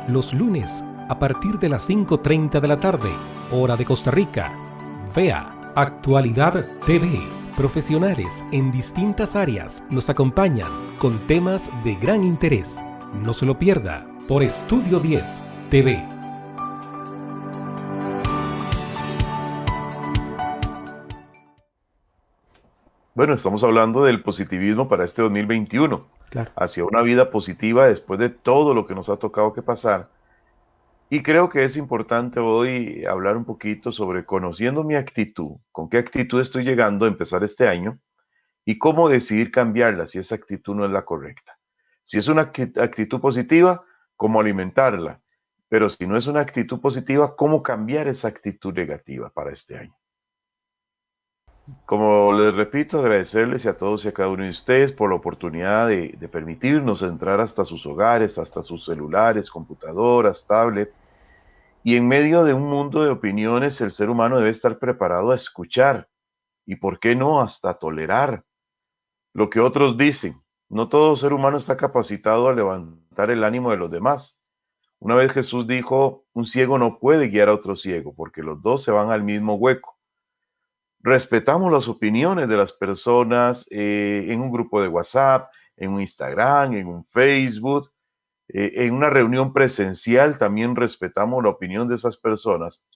Los lunes, a partir de las 5:30 de la tarde, hora de Costa Rica. Vea Actualidad TV. Profesionales en distintas áreas nos acompañan con temas de gran interés. No se lo pierda por Estudio 10 TV. Bueno, estamos hablando del positivismo para este 2021, Claro. hacia una vida positiva después de todo lo que nos ha tocado que pasar. Y creo que es importante hoy hablar un poquito sobre conociendo mi actitud, con qué actitud estoy llegando a empezar este año y cómo decidir cambiarla si esa actitud no es la correcta. Si es una actitud positiva, cómo alimentarla. Pero si no es una actitud positiva, cómo cambiar esa actitud negativa para este año. Como les repito, agradecerles a todos y a cada uno de ustedes por la oportunidad de permitirnos entrar hasta sus hogares, hasta sus celulares, computadoras, tablet. Y en medio de un mundo de opiniones, el ser humano debe estar preparado a escuchar y, ¿por qué no?, hasta tolerar lo que otros dicen. No todo ser humano está capacitado a levantar el ánimo de los demás. Una vez Jesús dijo, un ciego no puede guiar a otro ciego porque los dos se van al mismo hueco. Respetamos las opiniones de las personas en un grupo de WhatsApp, en un Instagram, en un Facebook, en una reunión presencial también respetamos la opinión de esas personas.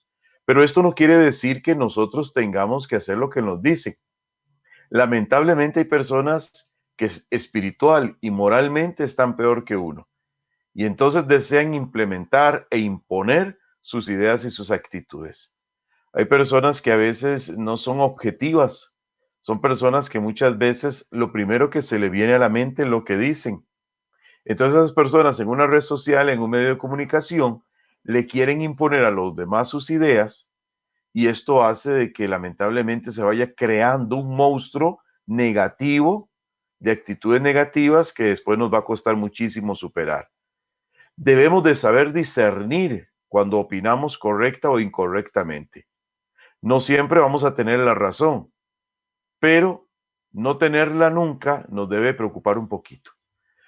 Pero esto no quiere decir que nosotros tengamos que hacer lo que nos dicen. Lamentablemente hay personas que espiritual y moralmente están peor que uno y entonces desean implementar e imponer sus ideas y sus actitudes. Hay personas que a veces no son objetivas, son personas que muchas veces lo primero que se le viene a la mente es lo que dicen. Entonces esas personas en una red social, en un medio de comunicación, le quieren imponer a los demás sus ideas y esto hace de que lamentablemente se vaya creando un monstruo negativo de actitudes negativas que después nos va a costar muchísimo superar. Debemos de saber discernir cuando opinamos correcta o incorrectamente. No siempre vamos a tener la razón, pero no tenerla nunca nos debe preocupar un poquito.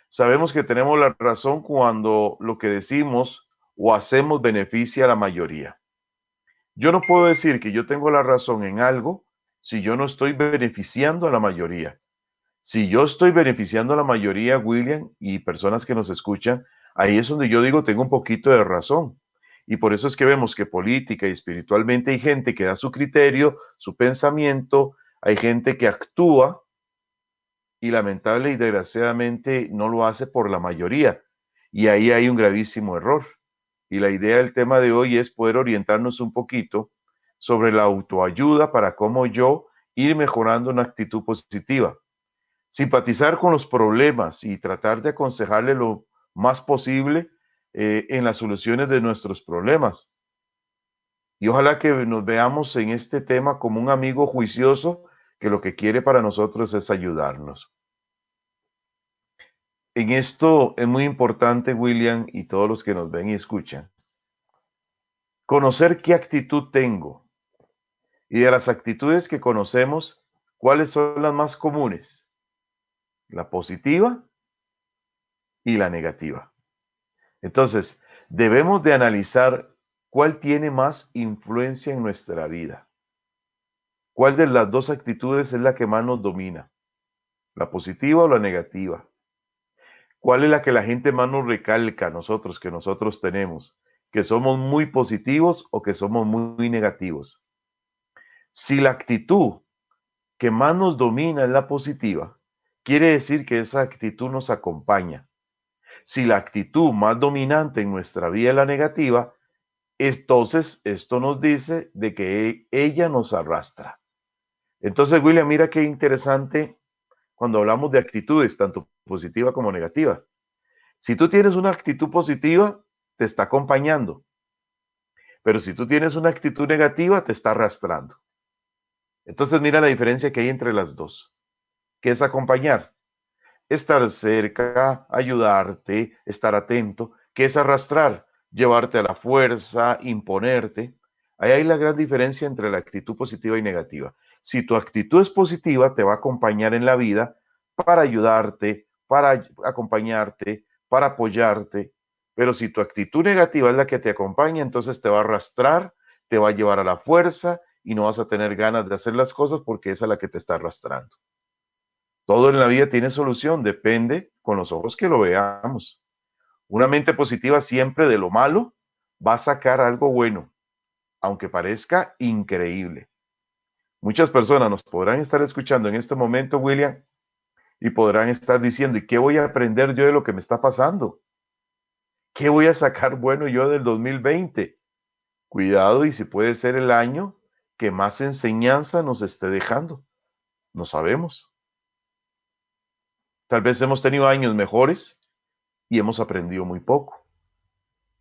Sabemos que tenemos la razón cuando lo que decimos o hacemos beneficia a la mayoría. Yo no puedo decir que yo tengo la razón en algo si yo no estoy beneficiando a la mayoría. Si yo estoy beneficiando a la mayoría, William, y personas que nos escuchan, ahí es donde yo digo tengo un poquito de razón. Y por eso es que vemos que política y espiritualmente hay gente que da su criterio, su pensamiento, hay gente que actúa y lamentable y desgraciadamente no lo hace por la mayoría. Y ahí hay un gravísimo error. Y la idea del tema de hoy es poder orientarnos un poquito sobre la autoayuda para cómo yo ir mejorando una actitud positiva. Simpatizar con los problemas y tratar de aconsejarle lo más posible en las soluciones de nuestros problemas. Y ojalá que nos veamos en este tema como un amigo juicioso que lo que quiere para nosotros es ayudarnos. En esto es muy importante, William, y todos los que nos ven y escuchan, conocer qué actitud tengo y de las actitudes que conocemos, cuáles son las más comunes, la positiva y la negativa. Entonces, debemos de analizar cuál tiene más influencia en nuestra vida, cuál de las dos actitudes es la que más nos domina, la positiva o la negativa. ¿Cuál es la que la gente más nos recalca a nosotros, que nosotros tenemos? ¿Que somos muy positivos o que somos muy negativos? Si la actitud que más nos domina es la positiva, quiere decir que esa actitud nos acompaña. Si la actitud más dominante en nuestra vida es la negativa, entonces esto nos dice de que ella nos arrastra. Entonces, William, mira qué interesante cuando hablamos de actitudes, tanto positiva como negativa. Si tú tienes una actitud positiva, te está acompañando. Pero si tú tienes una actitud negativa, te está arrastrando. Entonces mira la diferencia que hay entre las dos. ¿Qué es acompañar? Estar cerca, ayudarte, estar atento. ¿Qué es arrastrar? Llevarte a la fuerza, imponerte. Ahí hay la gran diferencia entre la actitud positiva y negativa. Si tu actitud es positiva, te va a acompañar en la vida para ayudarte, para acompañarte, para apoyarte. Pero si tu actitud negativa es la que te acompaña, entonces te va a arrastrar, te va a llevar a la fuerza y no vas a tener ganas de hacer las cosas porque esa es la que te está arrastrando. Todo en la vida tiene solución, depende con los ojos que lo veamos. Una mente positiva siempre de lo malo va a sacar algo bueno, aunque parezca increíble. Muchas personas nos podrán estar escuchando en este momento, William, y podrán estar diciendo, ¿y qué voy a aprender yo de lo que me está pasando? ¿Qué voy a sacar bueno yo del 2020? Cuidado y si puede ser el año que más enseñanza nos esté dejando. No sabemos. Tal vez hemos tenido años mejores y hemos aprendido muy poco.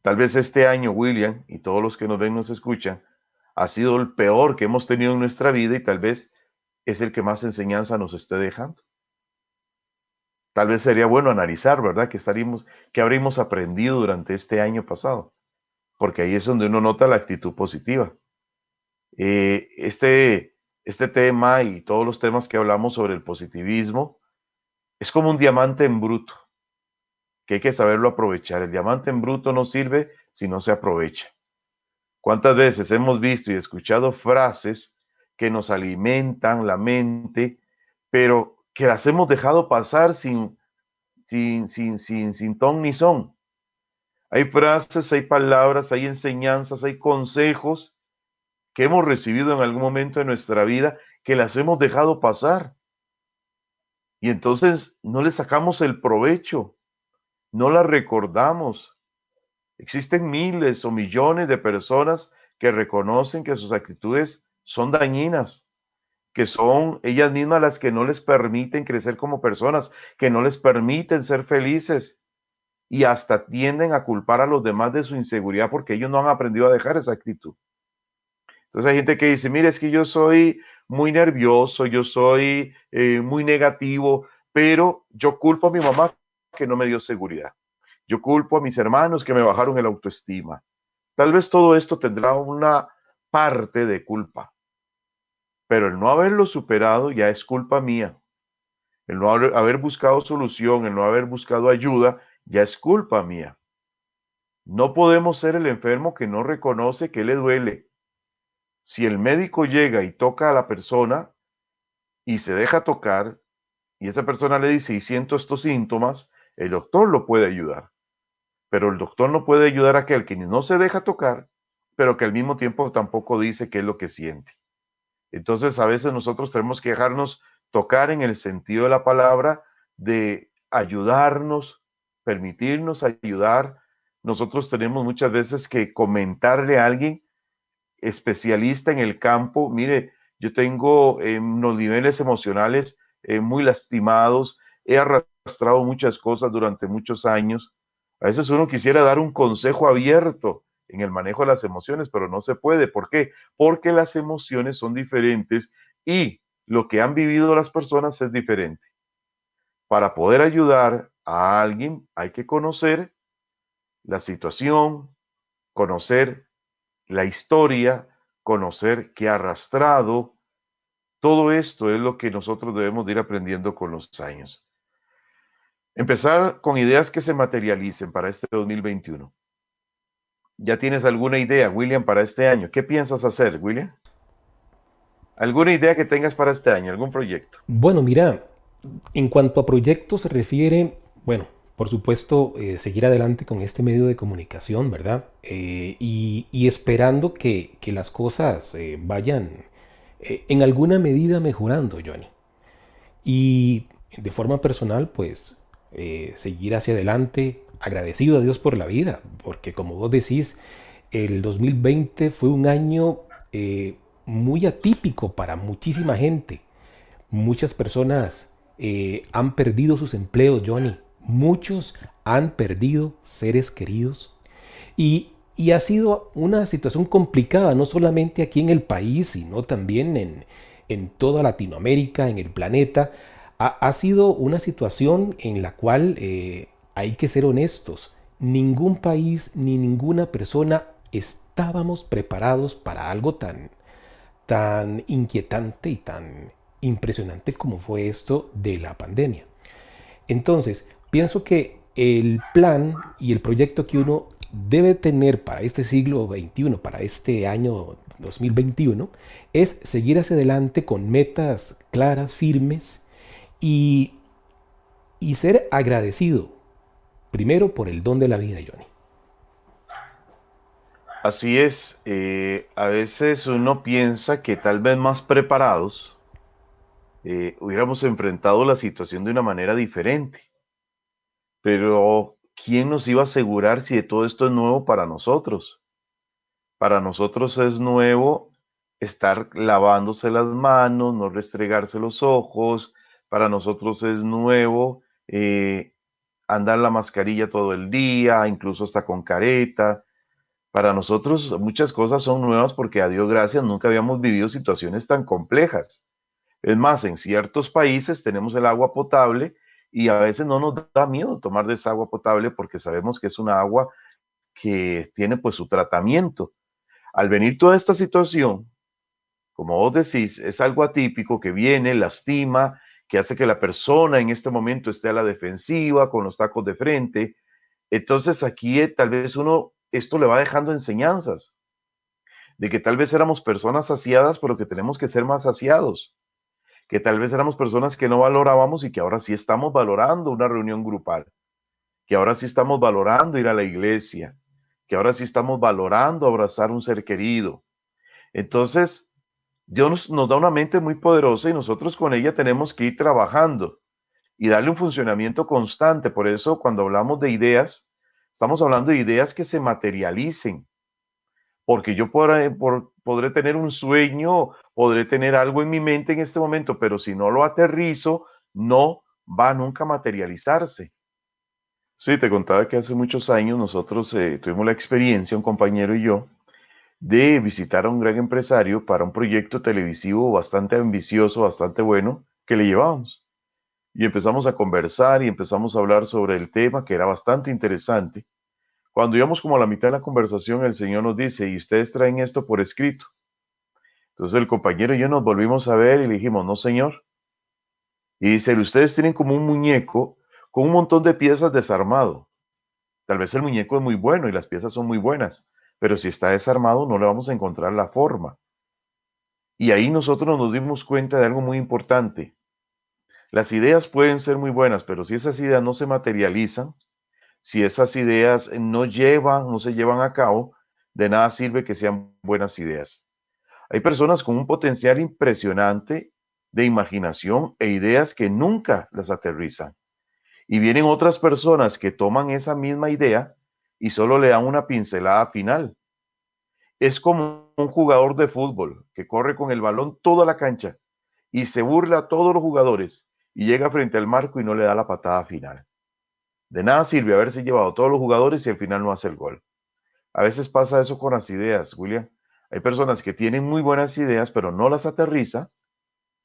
Tal vez este año, William, y todos los que nos ven nos escuchan, ha sido el peor que hemos tenido en nuestra vida y tal vez es el que más enseñanza nos esté dejando. Tal vez sería bueno analizar, ¿verdad? Que habríamos aprendido durante este año pasado, porque ahí es donde uno nota la actitud positiva. Eh, este, este tema y todos los temas que hablamos sobre el positivismo es como un diamante en bruto, que hay que saberlo aprovechar. El diamante en bruto no sirve si no se aprovecha. ¿Cuántas veces hemos visto y escuchado frases que nos alimentan la mente, pero que las hemos dejado pasar sin ton ni son? Hay frases, hay palabras, hay enseñanzas, hay consejos que hemos recibido en algún momento de nuestra vida que las hemos dejado pasar. Y entonces no le sacamos el provecho, no las recordamos. Existen miles o millones de personas que reconocen que sus actitudes son dañinas, que son ellas mismas las que no les permiten crecer como personas, que no les permiten ser felices y hasta tienden a culpar a los demás de su inseguridad porque ellos no han aprendido a dejar esa actitud. Entonces hay gente que dice, mire, es que yo soy muy nervioso, yo soy muy negativo, pero yo culpo a mi mamá que no me dio seguridad. Yo culpo a mis hermanos que me bajaron el autoestima. Tal vez todo esto tendrá una parte de culpa, pero el no haberlo superado ya es culpa mía. El no haber buscado solución, el no haber buscado ayuda, ya es culpa mía. No podemos ser el enfermo que no reconoce que le duele. Si el médico llega y toca a la persona y se deja tocar, y esa persona le dice, y siento estos síntomas, el doctor lo puede ayudar. Pero el doctor no puede ayudar a aquel que no se deja tocar, pero que al mismo tiempo tampoco dice qué es lo que siente. Entonces, a veces nosotros tenemos que dejarnos tocar en el sentido de la palabra, de ayudarnos, permitirnos ayudar. Nosotros tenemos muchas veces que comentarle a alguien especialista en el campo, mire, yo tengo unos niveles emocionales muy lastimados, he arrastrado muchas cosas durante muchos años. A veces uno quisiera dar un consejo abierto en el manejo de las emociones, pero no se puede. ¿Por qué? Porque las emociones son diferentes y lo que han vivido las personas es diferente. Para poder ayudar a alguien hay que conocer la situación, conocer la historia, conocer qué ha arrastrado. Todo esto es lo que nosotros debemos de ir aprendiendo con los años. Empezar con ideas que se materialicen para este 2021. ¿Ya tienes alguna idea, William, para este año? ¿Qué piensas hacer, William? ¿Alguna idea que tengas para este año? ¿Algún proyecto? Bueno, mira, en cuanto a proyectos se refiere, bueno, por supuesto, seguir adelante con este medio de comunicación, ¿verdad? Y esperando que las cosas vayan en alguna medida mejorando, Johnny. Y de forma personal, pues, seguir hacia adelante, agradecido a Dios por la vida, porque como vos decís, el 2020 fue un año muy atípico para muchísima gente. Muchas personas han perdido sus empleos, Johnny. Muchos han perdido seres queridos. Y ha sido una situación complicada, no solamente aquí en el país, sino también en toda Latinoamérica, en el planeta. Ha sido una situación en la cual hay que ser honestos. Ningún país ni ninguna persona estábamos preparados para algo tan inquietante y tan impresionante como fue esto de la pandemia. Entonces, pienso que el plan y el proyecto que uno debe tener para este siglo XXI, para este año 2021, es seguir hacia adelante con metas claras, firmes y, y ser agradecido, primero por el don de la vida, Johnny. Así es, a veces uno piensa que tal vez más preparados hubiéramos enfrentado la situación de una manera diferente, pero ¿quién nos iba a asegurar si de todo esto es nuevo para nosotros? Para nosotros es nuevo estar lavándose las manos, no restregarse los ojos. Para nosotros es nuevo andar la mascarilla todo el día, incluso hasta con careta. Para nosotros muchas cosas son nuevas porque a Dios gracias nunca habíamos vivido situaciones tan complejas. Es más, en ciertos países tenemos el agua potable y a veces no nos da miedo tomar de esa agua potable porque sabemos que es una agua que tiene pues su tratamiento. Al venir toda esta situación, como vos decís, es algo atípico que viene, lastima, que hace que la persona en este momento esté a la defensiva, con los tacos de frente. Entonces aquí tal vez uno, esto le va dejando enseñanzas, de que tal vez éramos personas saciadas, pero que tenemos que ser más saciados, que tal vez éramos personas que no valorábamos y que ahora sí estamos valorando una reunión grupal, que ahora sí estamos valorando ir a la iglesia, que ahora sí estamos valorando abrazar un ser querido. Entonces, Dios nos da una mente muy poderosa y nosotros con ella tenemos que ir trabajando y darle un funcionamiento constante. Por eso, cuando hablamos de ideas, estamos hablando de ideas que se materialicen, porque yo podré tener un sueño, podré tener algo en mi mente en este momento, pero si no lo aterrizo, no va nunca a materializarse. Sí, te contaba que hace muchos años nosotros tuvimos la experiencia, un compañero y yo, de visitar a un gran empresario para un proyecto televisivo bastante ambicioso, bastante bueno, que le llevábamos. Y empezamos a conversar y empezamos a hablar sobre el tema, que era bastante interesante. Cuando íbamos como a la mitad de la conversación, el Señor nos dice, ¿y ustedes traen esto por escrito? Entonces el compañero y yo nos volvimos a ver y le dijimos, no, Señor. Y dice, ustedes tienen como un muñeco con un montón de piezas desarmado. Tal vez el muñeco es muy bueno y las piezas son muy buenas, pero si está desarmado no le vamos a encontrar la forma. Y ahí nosotros nos dimos cuenta de algo muy importante. Las ideas pueden ser muy buenas, pero si esas ideas no se materializan, si esas ideas no se llevan a cabo, de nada sirve que sean buenas ideas. Hay personas con un potencial impresionante de imaginación e ideas que nunca las aterrizan. Y vienen otras personas que toman esa misma idea y solo le dan una pincelada final. Es como un jugador de fútbol que corre con el balón toda la cancha y se burla a todos los jugadores y llega frente al marco y no le da la patada final. De nada sirve haberse llevado a todos los jugadores y al final no hace el gol. A veces pasa eso con las ideas, William. Hay personas que tienen muy buenas ideas, pero no las aterriza.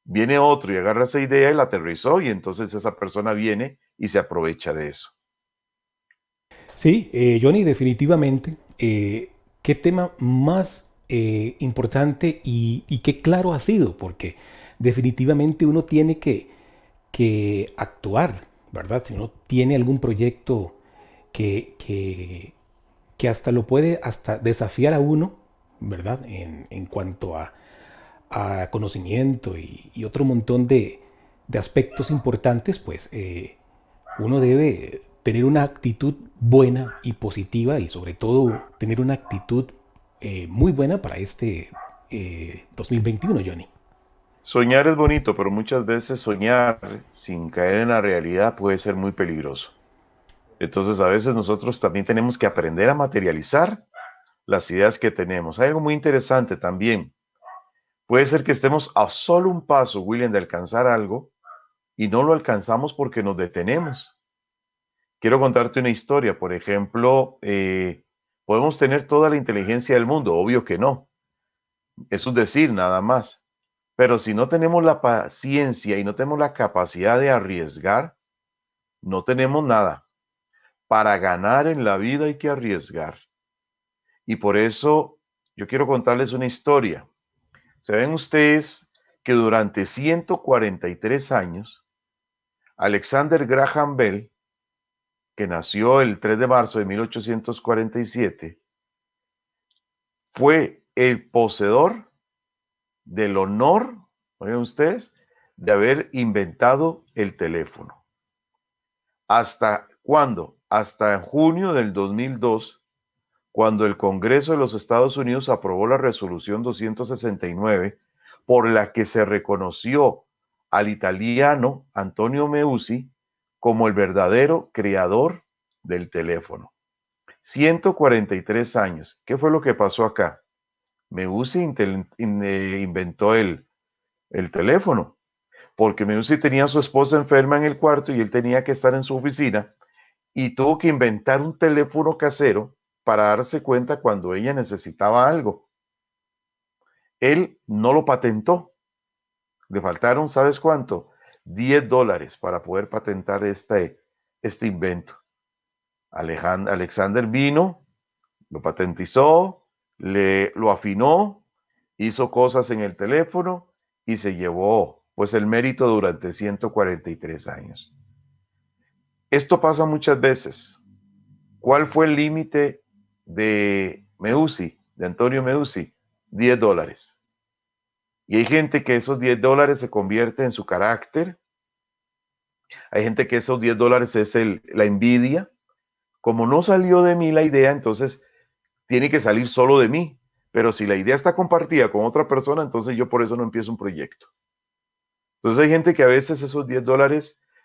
Viene otro y agarra esa idea y la aterrizó y entonces esa persona viene y se aprovecha de eso. Sí, Johnny, definitivamente. ¿Qué tema más importante y qué claro ha sido? Porque definitivamente uno tiene que actuar, ¿verdad? Si uno tiene algún proyecto que, que, que hasta lo puede hasta desafiar a uno, ¿verdad? En cuanto a conocimiento y otro montón de aspectos importantes, pues uno debe tener una actitud buena y positiva y sobre todo tener una actitud muy buena para este 2021, Johnny. Soñar es bonito, pero muchas veces soñar sin caer en la realidad puede ser muy peligroso. Entonces a veces nosotros también tenemos que aprender a materializar las ideas que tenemos. Hay algo muy interesante también. Puede ser que estemos a solo un paso, William, de alcanzar algo y no lo alcanzamos porque nos detenemos. Quiero contarte una historia. Por ejemplo, podemos tener toda la inteligencia del mundo, obvio que no. Es un decir nada más. Pero si no tenemos la paciencia y no tenemos la capacidad de arriesgar, no tenemos nada. Para ganar en la vida hay que arriesgar. Y por eso yo quiero contarles una historia. ¿Saben ustedes que durante 143 años, Alexander Graham Bell que nació el 3 de marzo de 1847, fue el poseedor del honor, oigan ustedes, de haber inventado el teléfono. ¿Hasta cuándo? Hasta junio del 2002, cuando el Congreso de los Estados Unidos aprobó la resolución 269, por la que se reconoció al italiano Antonio Meucci como el verdadero creador del teléfono. 143 años. ¿Qué fue lo que pasó acá? Meucci inventó el teléfono, porque Meucci tenía a su esposa enferma en el cuarto y él tenía que estar en su oficina y tuvo que inventar un teléfono casero para darse cuenta cuando ella necesitaba algo. Él no lo patentó. Le faltaron, ¿sabes cuánto? $10 para poder patentar este invento. Alexander vino, lo patentizó, lo afinó, hizo cosas en el teléfono y se llevó pues el mérito durante 143 años. Esto pasa muchas veces. ¿Cuál fue el límite de Meucci, de Antonio Meucci? $10. Y hay gente que esos $10 se convierte en su carácter. Hay gente que esos $10 es la envidia. Como no salió de mí la idea, entonces tiene que salir solo de mí. Pero si la idea está compartida con otra persona, entonces yo por eso no empiezo un proyecto. Entonces hay gente que a veces esos $10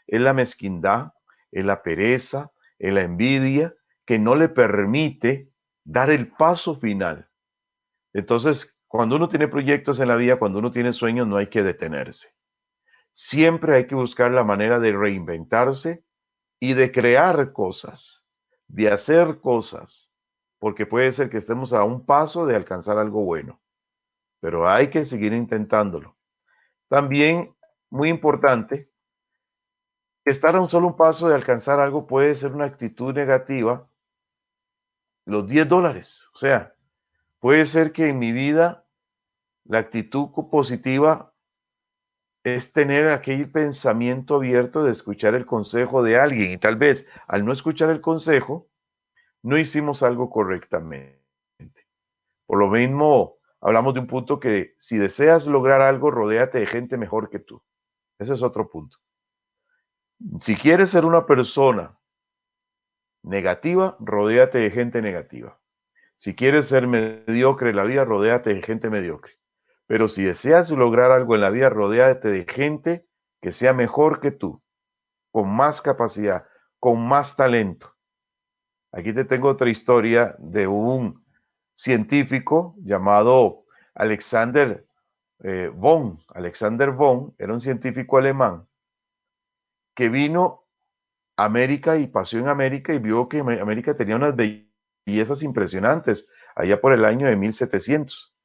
es la mezquindad, es la pereza, es la envidia, que no le permite dar el paso final. Entonces, cuando uno tiene proyectos en la vida, cuando uno tiene sueños, no hay que detenerse. Siempre hay que buscar la manera de reinventarse y de crear cosas, de hacer cosas, porque puede ser que estemos a un paso de alcanzar algo bueno, pero hay que seguir intentándolo. También, muy importante, estar a un solo paso de alcanzar algo puede ser una actitud negativa. Los $10, o sea, puede ser que en mi vida la actitud positiva es tener aquel pensamiento abierto de escuchar el consejo de alguien y tal vez al no escuchar el consejo, no hicimos algo correctamente. Por lo mismo, hablamos de un punto que si deseas lograr algo, rodéate de gente mejor que tú. Ese es otro punto. Si quieres ser una persona negativa, rodéate de gente negativa. Si quieres ser mediocre en la vida, rodéate de gente mediocre. Pero si deseas lograr algo en la vida, rodéate de gente que sea mejor que tú, con más capacidad, con más talento. Aquí te tengo otra historia de un científico llamado Alexander Von. Alexander Von era un científico alemán que vino a América y pasó en América y vio que América tenía unas bellezas impresionantes allá por el año de 1700.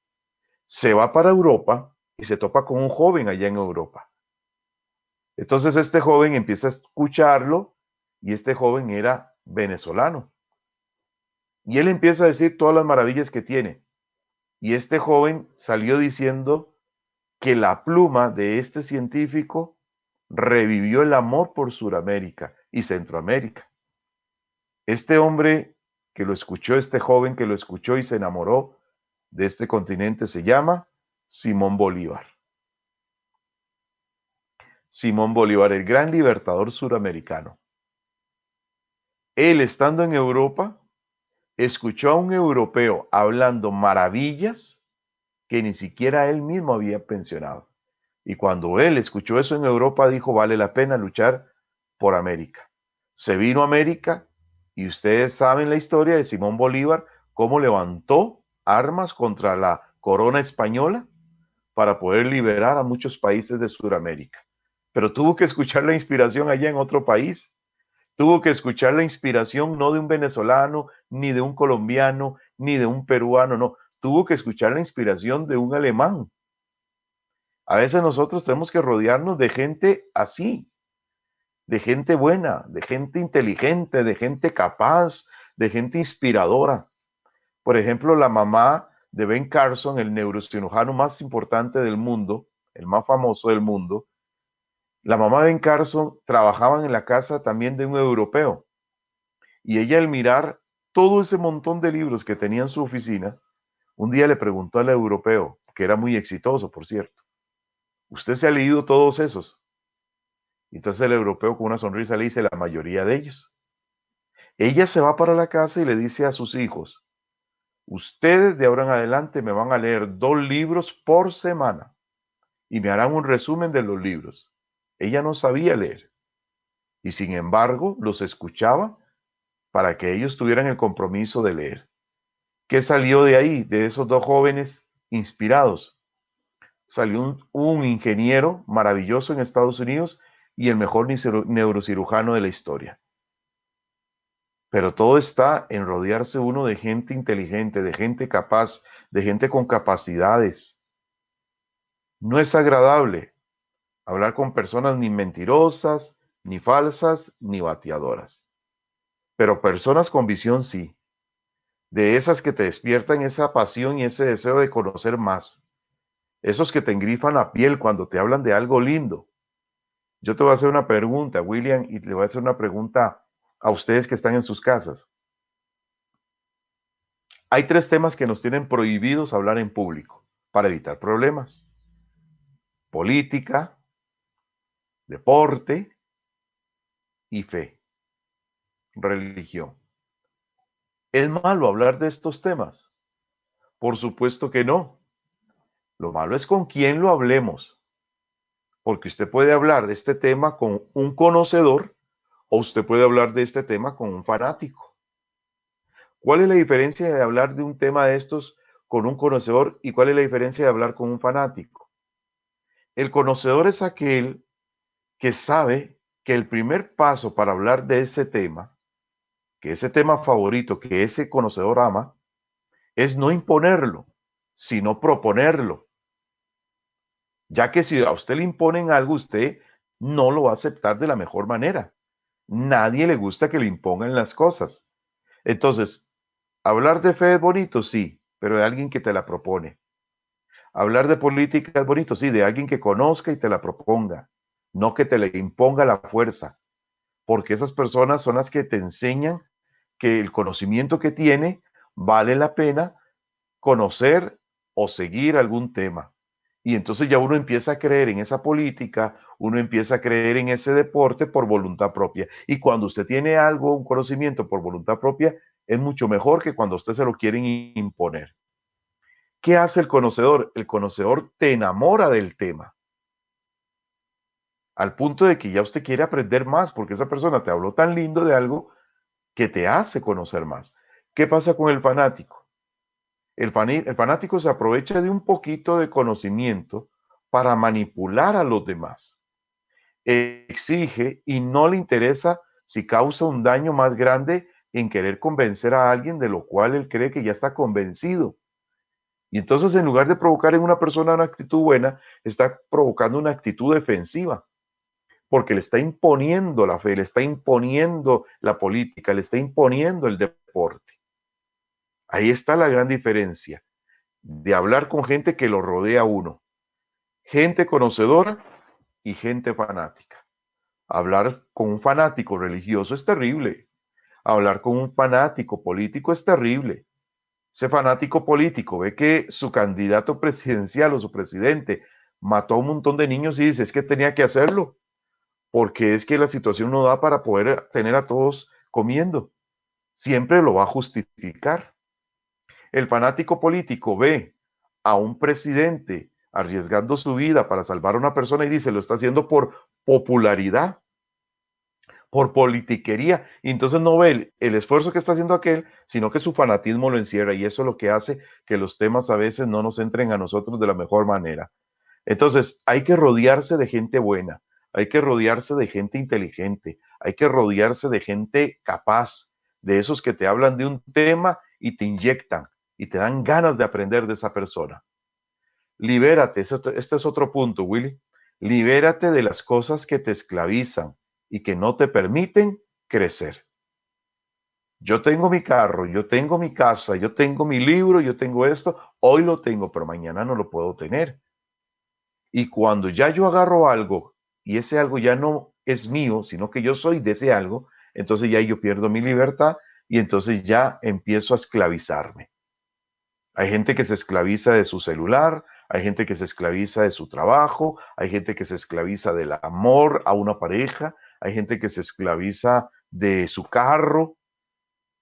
Se va para Europa y se topa con un joven allá en Europa. Entonces este joven empieza a escucharlo y este joven era venezolano. Y él empieza a decir todas las maravillas que tiene. Y este joven salió diciendo que la pluma de este científico revivió el amor por Sudamérica y Centroamérica. Este hombre que lo escuchó, este joven que lo escuchó y se enamoró de este continente se llama Simón Bolívar. Simón Bolívar, el gran libertador suramericano. Él, estando en Europa, escuchó a un europeo hablando maravillas que ni siquiera él mismo había pensionado. Y cuando él escuchó eso en Europa, dijo, vale la pena luchar por América. Se vino a América y ustedes saben la historia de Simón Bolívar, cómo levantó armas contra la corona española para poder liberar a muchos países de Sudamérica. Pero tuvo que escuchar la inspiración allá en otro país. Tuvo que escuchar la inspiración no de un venezolano, ni de un colombiano, ni de un peruano, no. Tuvo que escuchar la inspiración de un alemán. A veces nosotros tenemos que rodearnos de gente así, de gente buena, de gente inteligente, de gente capaz, de gente inspiradora. Por ejemplo, la mamá de Ben Carson, el neurocirujano más importante del mundo, el más famoso del mundo, la mamá de Ben Carson trabajaba en la casa también de un europeo. Y ella, al mirar todo ese montón de libros que tenía en su oficina, un día le preguntó al europeo, que era muy exitoso, por cierto, ¿usted se ha leído todos esos? Entonces el europeo con una sonrisa le dice, la mayoría de ellos. Ella se va para la casa y le dice a sus hijos, ustedes de ahora en adelante me van a leer 2 libros por semana y me harán un resumen de los libros. Ella no sabía leer y sin embargo los escuchaba para que ellos tuvieran el compromiso de leer. ¿Qué salió de ahí, de esos 2 jóvenes inspirados? Salió un ingeniero maravilloso en Estados Unidos y el mejor neurocirujano de la historia. Pero todo está en rodearse uno de gente inteligente, de gente capaz, de gente con capacidades. No es agradable hablar con personas ni mentirosas, ni falsas, ni bateadoras. Pero personas con visión sí. De esas que te despiertan esa pasión y ese deseo de conocer más. Esos que te engrifan la piel cuando te hablan de algo lindo. Yo te voy a hacer una pregunta, William, y le voy a hacer una pregunta a ustedes que están en sus casas. Hay 3 temas que nos tienen prohibidos hablar en público para evitar problemas: política, deporte y fe, religión. ¿Es malo hablar de estos temas? Por supuesto que no. Lo malo es con quién lo hablemos, porque usted puede hablar de este tema con un conocedor o usted puede hablar de este tema con un fanático. ¿Cuál es la diferencia de hablar de un tema de estos con un conocedor y cuál es la diferencia de hablar con un fanático? El conocedor es aquel que sabe que el primer paso para hablar de ese tema, que ese tema favorito, que ese conocedor ama, es no imponerlo, sino proponerlo. Ya que si a usted le imponen algo, usted no lo va a aceptar de la mejor manera. Nadie le gusta que le impongan las cosas. Entonces, hablar de fe es bonito, sí, pero de alguien que te la propone. Hablar de política es bonito, sí, de alguien que conozca y te la proponga, no que te le imponga la fuerza, porque esas personas son las que te enseñan que el conocimiento que tiene vale la pena conocer o seguir algún tema. Y entonces ya uno empieza a creer en esa política, uno empieza a creer en ese deporte por voluntad propia. Y cuando usted tiene algo, un conocimiento por voluntad propia, es mucho mejor que cuando usted se lo quieren imponer. ¿Qué hace el conocedor? El conocedor te enamora del tema, al punto de que ya usted quiere aprender más, porque esa persona te habló tan lindo de algo que te hace conocer más. ¿Qué pasa con el fanático? El fanático se aprovecha de un poquito de conocimiento para manipular a los demás. Exige y no le interesa si causa un daño más grande en querer convencer a alguien de lo cual él cree que ya está convencido. Y entonces, en lugar de provocar en una persona una actitud buena, está provocando una actitud defensiva, porque le está imponiendo la fe, le está imponiendo la política, le está imponiendo el deporte. Ahí está la gran diferencia de hablar con gente que lo rodea a uno, gente conocedora y gente fanática. Hablar con un fanático religioso es terrible. Hablar con un fanático político es terrible. Ese fanático político ve que su candidato presidencial o su presidente mató a un montón de niños y dice, es que tenía que hacerlo, porque es que la situación no da para poder tener a todos comiendo. Siempre lo va a justificar. El fanático político ve a un presidente arriesgando su vida para salvar a una persona y dice, lo está haciendo por popularidad, por politiquería, y entonces no ve el esfuerzo que está haciendo aquel, sino que su fanatismo lo encierra, y eso es lo que hace que los temas a veces no nos entren a nosotros de la mejor manera. Entonces, hay que rodearse de gente buena, hay que rodearse de gente inteligente, hay que rodearse de gente capaz, de esos que te hablan de un tema y te inyectan y te dan ganas de aprender de esa persona. Libérate, este es otro punto, Willy. Libérate de las cosas que te esclavizan y que no te permiten crecer. Yo tengo mi carro, yo tengo mi casa, yo tengo mi libro, yo tengo esto, hoy lo tengo, pero mañana no lo puedo tener. Y cuando ya yo agarro algo y ese algo ya no es mío, sino que yo soy de ese algo, entonces ya yo pierdo mi libertad y entonces ya empiezo a esclavizarme. Hay gente que se esclaviza de su celular, hay gente que se esclaviza de su trabajo, hay gente que se esclaviza del amor a una pareja, hay gente que se esclaviza de su carro,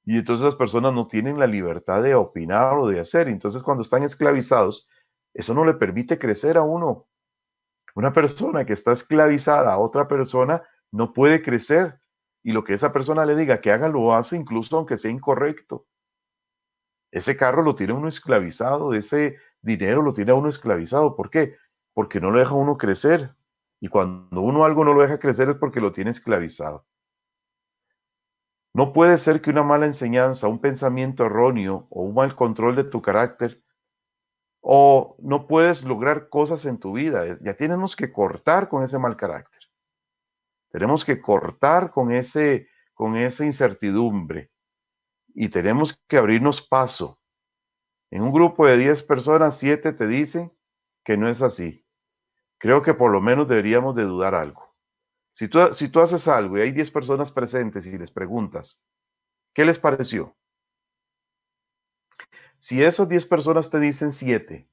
y entonces las personas no tienen la libertad de opinar o de hacer. Entonces cuando están esclavizados, eso no le permite crecer a uno. Una persona que está esclavizada a otra persona no puede crecer. Y lo que esa persona le diga que haga, lo hace incluso aunque sea incorrecto. Ese carro lo tiene uno esclavizado, ese dinero lo tiene a uno esclavizado. ¿Por qué? Porque no lo deja uno crecer. Y cuando uno algo no lo deja crecer es porque lo tiene esclavizado. No puede ser que una mala enseñanza, un pensamiento erróneo o un mal control de tu carácter o no puedes lograr cosas en tu vida. Ya tenemos que cortar con ese mal carácter. Tenemos que cortar con esa incertidumbre y tenemos que abrirnos paso. En un grupo de 10 personas, 7 te dicen que no es así. Creo que por lo menos deberíamos de dudar algo. Si tú haces algo y hay 10 personas presentes y les preguntas, ¿qué les pareció? Si esas 10 personas te dicen 7,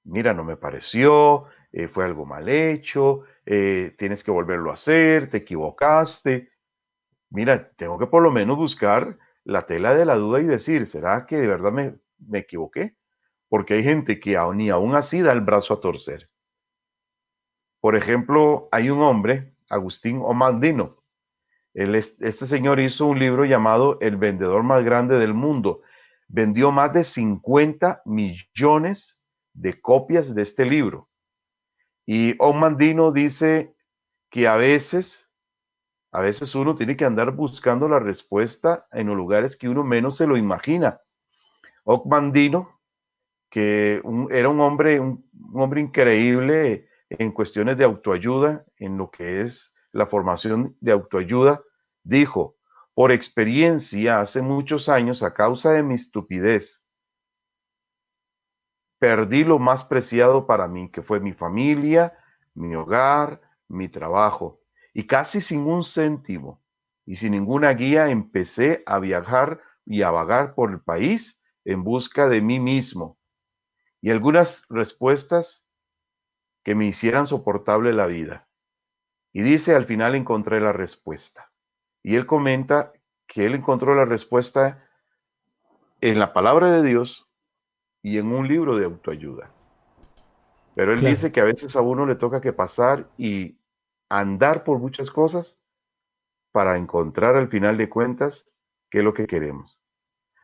mira, no me pareció, fue algo mal hecho, tienes que volverlo a hacer, te equivocaste. Mira, tengo que por lo menos buscar la tela de la duda y decir, ¿será que de verdad me equivoqué? Porque hay gente que ni aún así da el brazo a torcer. Por ejemplo, hay un hombre, Agustín Omandino. Este señor hizo un libro llamado El vendedor más grande del mundo. Vendió más de 50 millones de copias de este libro. Y Omandino dice que a veces uno tiene que andar buscando la respuesta en los lugares que uno menos se lo imagina. Omandino, era un hombre increíble en cuestiones de autoayuda, en lo que es la formación de autoayuda, dijo, por experiencia, hace muchos años, a causa de mi estupidez, perdí lo más preciado para mí, que fue mi familia, mi hogar, mi trabajo. Y casi sin un céntimo y sin ninguna guía empecé a viajar y a vagar por el país en busca de mí mismo y algunas respuestas que me hicieran soportable la vida. Y dice, al final encontré la respuesta. Y él comenta que él encontró la respuesta en la palabra de Dios y en un libro de autoayuda. Pero él Claro, dice que a veces a uno le toca que pasar y andar por muchas cosas para encontrar al final de cuentas qué es lo que queremos.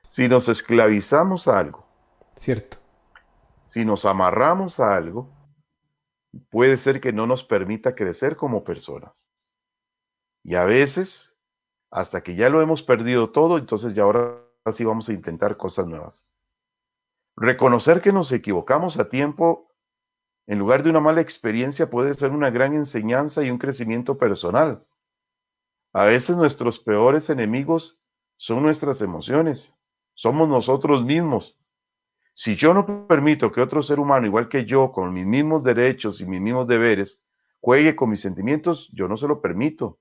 Si nos esclavizamos a algo, cierto. si nos amarramos a algo, puede ser que no nos permita crecer como personas. Y a veces, hasta que ya lo hemos perdido todo, entonces ya ahora sí vamos a intentar cosas nuevas. Reconocer que nos equivocamos a tiempo en lugar de una mala experiencia puede ser una gran enseñanza y un crecimiento personal. A veces nuestros peores enemigos son nuestras emociones, somos nosotros mismos. Si yo no permito que otro ser humano, igual que yo, con mis mismos derechos y mis mismos deberes, juegue con mis sentimientos, yo no se lo permito.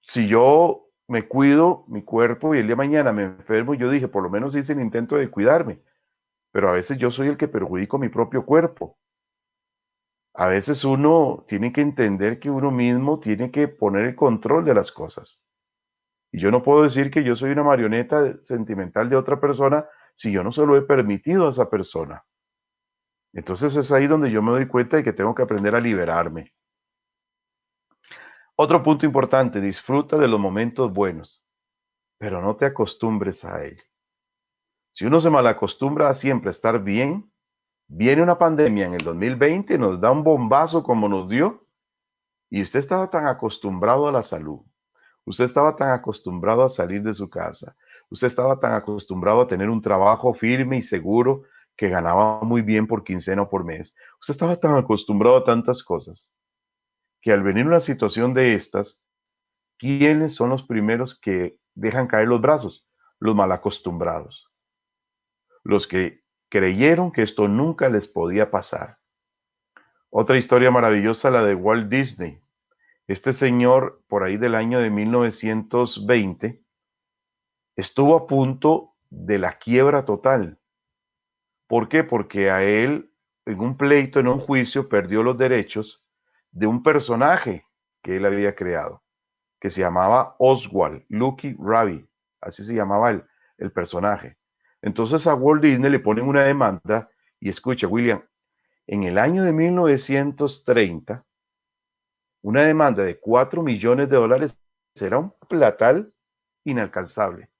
Si yo me cuido mi cuerpo y el día de mañana me enfermo, yo dije, por lo menos hice el intento de cuidarme, pero a veces yo soy el que perjudico mi propio cuerpo. A veces uno tiene que entender que uno mismo tiene que poner el control de las cosas. Y yo no puedo decir que yo soy una marioneta sentimental de otra persona si yo no se lo he permitido a esa persona. Entonces es ahí donde yo me doy cuenta de que tengo que aprender a liberarme. Otro punto importante, disfruta de los momentos buenos, pero no te acostumbres a ellos. Si uno se malacostumbra a siempre estar bien, viene una pandemia en el 2020, nos da un bombazo como nos dio, y usted estaba tan acostumbrado a la salud, usted estaba tan acostumbrado a salir de su casa, usted estaba tan acostumbrado a tener un trabajo firme y seguro que ganaba muy bien por quincena o por mes. Usted estaba tan acostumbrado a tantas cosas que al venir una situación de estas, ¿quiénes son los primeros que dejan caer los brazos? Los mal acostumbrados, los que creyeron que esto nunca les podía pasar. Otra historia maravillosa, la de Walt Disney. Este señor, por ahí del año de 1920, estuvo a punto de la quiebra total. ¿Por qué? Porque a él, en un pleito, en un juicio, perdió los derechos de un personaje que él había creado, que se llamaba Oswald Lucky Rabbit, así se llamaba el personaje. Entonces a Walt Disney le ponen una demanda, y escucha, William, en el año de 1930, una demanda de $4 millones era un platal inalcanzable.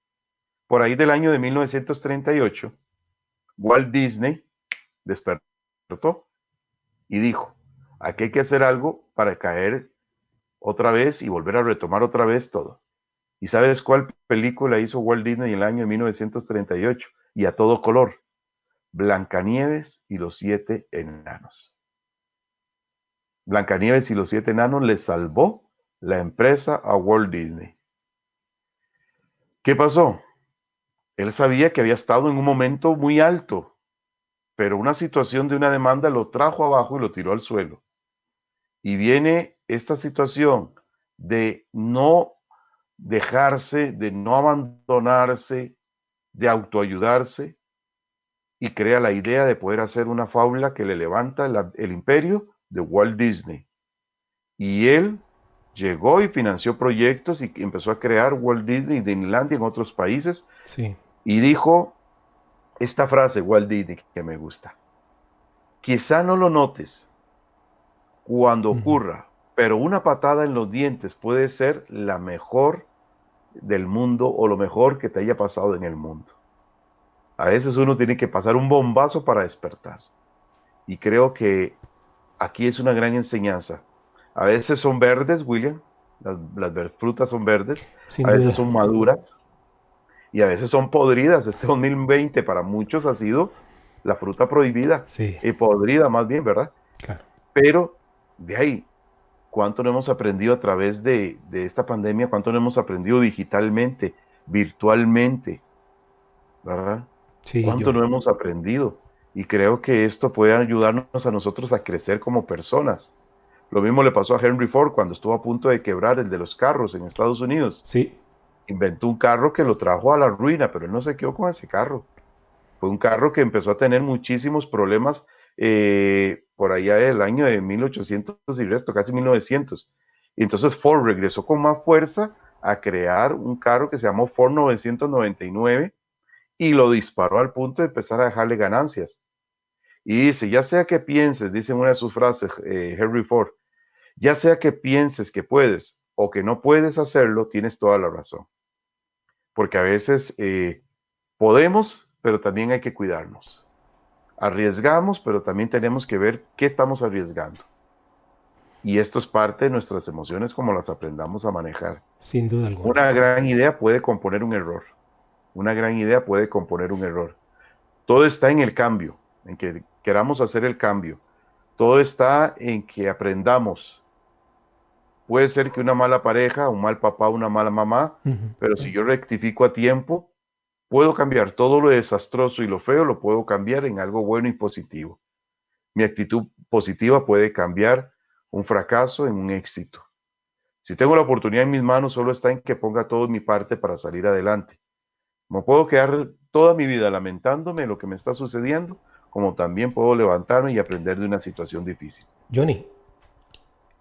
Por ahí del año de 1938, Walt Disney despertó y dijo, aquí hay que hacer algo para caer otra vez y volver a retomar otra vez todo. ¿Y sabes cuál película hizo Walt Disney en el año de 1938? Y a todo color. Blancanieves y los siete enanos. Blancanieves y los siete enanos le salvó la empresa a Walt Disney. ¿Qué pasó? Él sabía que había estado en un momento muy alto, pero una situación de una demanda lo trajo abajo y lo tiró al suelo. Y viene esta situación de no dejarse, de no abandonarse, de autoayudarse, y crea la idea de poder hacer una fábula que le levanta el imperio de Walt Disney. Y él llegó y financió proyectos y empezó a crear Walt Disney y Disneylandia en otros países. Sí. Y dijo esta frase, Walt Disney, que me gusta. Quizá no lo notes cuando Ujú. ocurra, pero una patada en los dientes puede ser la mejor del mundo o lo mejor que te haya pasado en el mundo. A veces uno tiene que pasar un bombazo para despertar. Y creo que aquí es una gran enseñanza. A veces son verdes, William, las frutas son verdes, Sin a veces duda. son maduras y a veces son podridas. Este 2020 para muchos ha sido la fruta prohibida, Sí, podrida más bien, ¿verdad? claro. Pero de ahí, ¿cuánto no hemos aprendido a través de esta pandemia? ¿Cuánto no hemos aprendido digitalmente, virtualmente, ¿verdad? Sí, ¿Cuánto Johnny. no hemos aprendido? Y creo que esto puede ayudarnos a nosotros a crecer como personas. Lo mismo le pasó a Henry Ford cuando estuvo a punto de quebrar el de los carros en Estados Unidos. Sí, Inventó un carro que lo trajo a la ruina, pero él no se quedó con ese carro. Fue un carro que empezó a tener muchísimos problemas por allá del año de 1800 y resto, casi 1900. Y entonces Ford regresó con más fuerza a crear un carro que se llamó Ford 999 y lo disparó al punto de empezar a dejarle ganancias. Y dice, ya sea que pienses, dice en una de sus frases Henry Ford, ya sea que pienses que puedes o que no puedes hacerlo, tienes toda la razón. Porque a veces podemos, pero también hay que cuidarnos. Arriesgamos, pero también tenemos que ver qué estamos arriesgando. Y esto es parte de nuestras emociones como las aprendamos a manejar. sin duda alguna. Una gran idea puede componer un error. Una gran idea puede componer un error. Todo está en el cambio, en que queramos hacer el cambio. Todo está en que aprendamos. Puede ser que una mala pareja, un mal papá, una mala mamá, Ujú. pero si yo rectifico a tiempo, puedo cambiar todo lo desastroso y lo feo, lo puedo cambiar en algo bueno y positivo. Mi actitud positiva puede cambiar un fracaso en un éxito. Si tengo la oportunidad en mis manos, solo está en que ponga todo mi parte para salir adelante. No puedo quedar toda mi vida lamentándome de lo que me está sucediendo, como también puedo levantarme y aprender de una situación difícil. Johnny,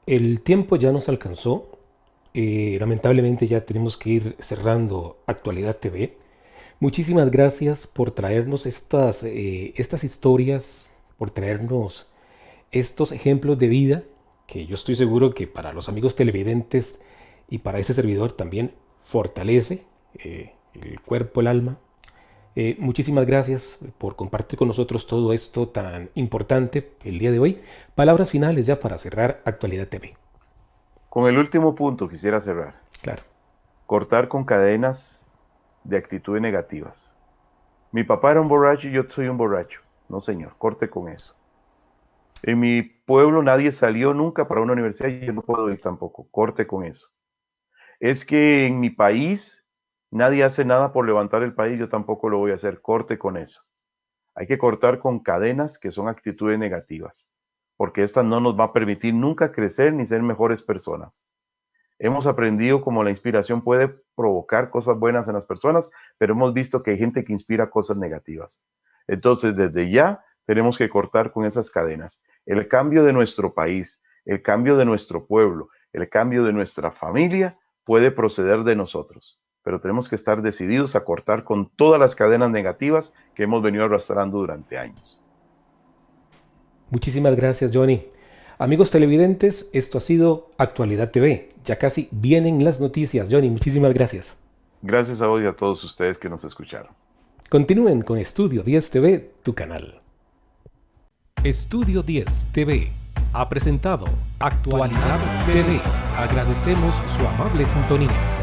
el tiempo ya nos alcanzó. Lamentablemente ya tenemos que ir cerrando Actualidad TV. Muchísimas gracias por traernos estas historias, por traernos estos ejemplos de vida que yo estoy seguro que para los amigos televidentes y para ese servidor también fortalece el cuerpo, el alma. Muchísimas gracias por compartir con nosotros todo esto tan importante el día de hoy. Palabras finales ya para cerrar Actualidad TV. Con el último punto quisiera cerrar. Claro. Cortar con cadenas de actitudes negativas. Mi papá era un borracho y yo soy un borracho. No, señor, corte con eso. En mi pueblo nadie salió nunca para una universidad y yo no puedo ir tampoco. Corte con eso. Es que en mi país nadie hace nada por levantar el país, yo tampoco lo voy a hacer. Corte con eso. Hay que cortar con cadenas que son actitudes negativas, porque esta no nos va a permitir nunca crecer ni ser mejores personas. Hemos aprendido cómo la inspiración puede provocar cosas buenas en las personas, pero hemos visto que hay gente que inspira cosas negativas. Entonces, desde ya tenemos que cortar con esas cadenas. El cambio de nuestro país, el cambio de nuestro pueblo, el cambio de nuestra familia puede proceder de nosotros, pero tenemos que estar decididos a cortar con todas las cadenas negativas que hemos venido arrastrando durante años. Muchísimas gracias, Johnny. Amigos televidentes, esto ha sido Actualidad TV. Ya casi vienen las noticias. Johnny, muchísimas gracias. Gracias a vos y a todos ustedes que nos escucharon. Continúen con Estudio 10 TV, tu canal. Estudio 10 TV ha presentado Actualidad TV. Agradecemos su amable sintonía.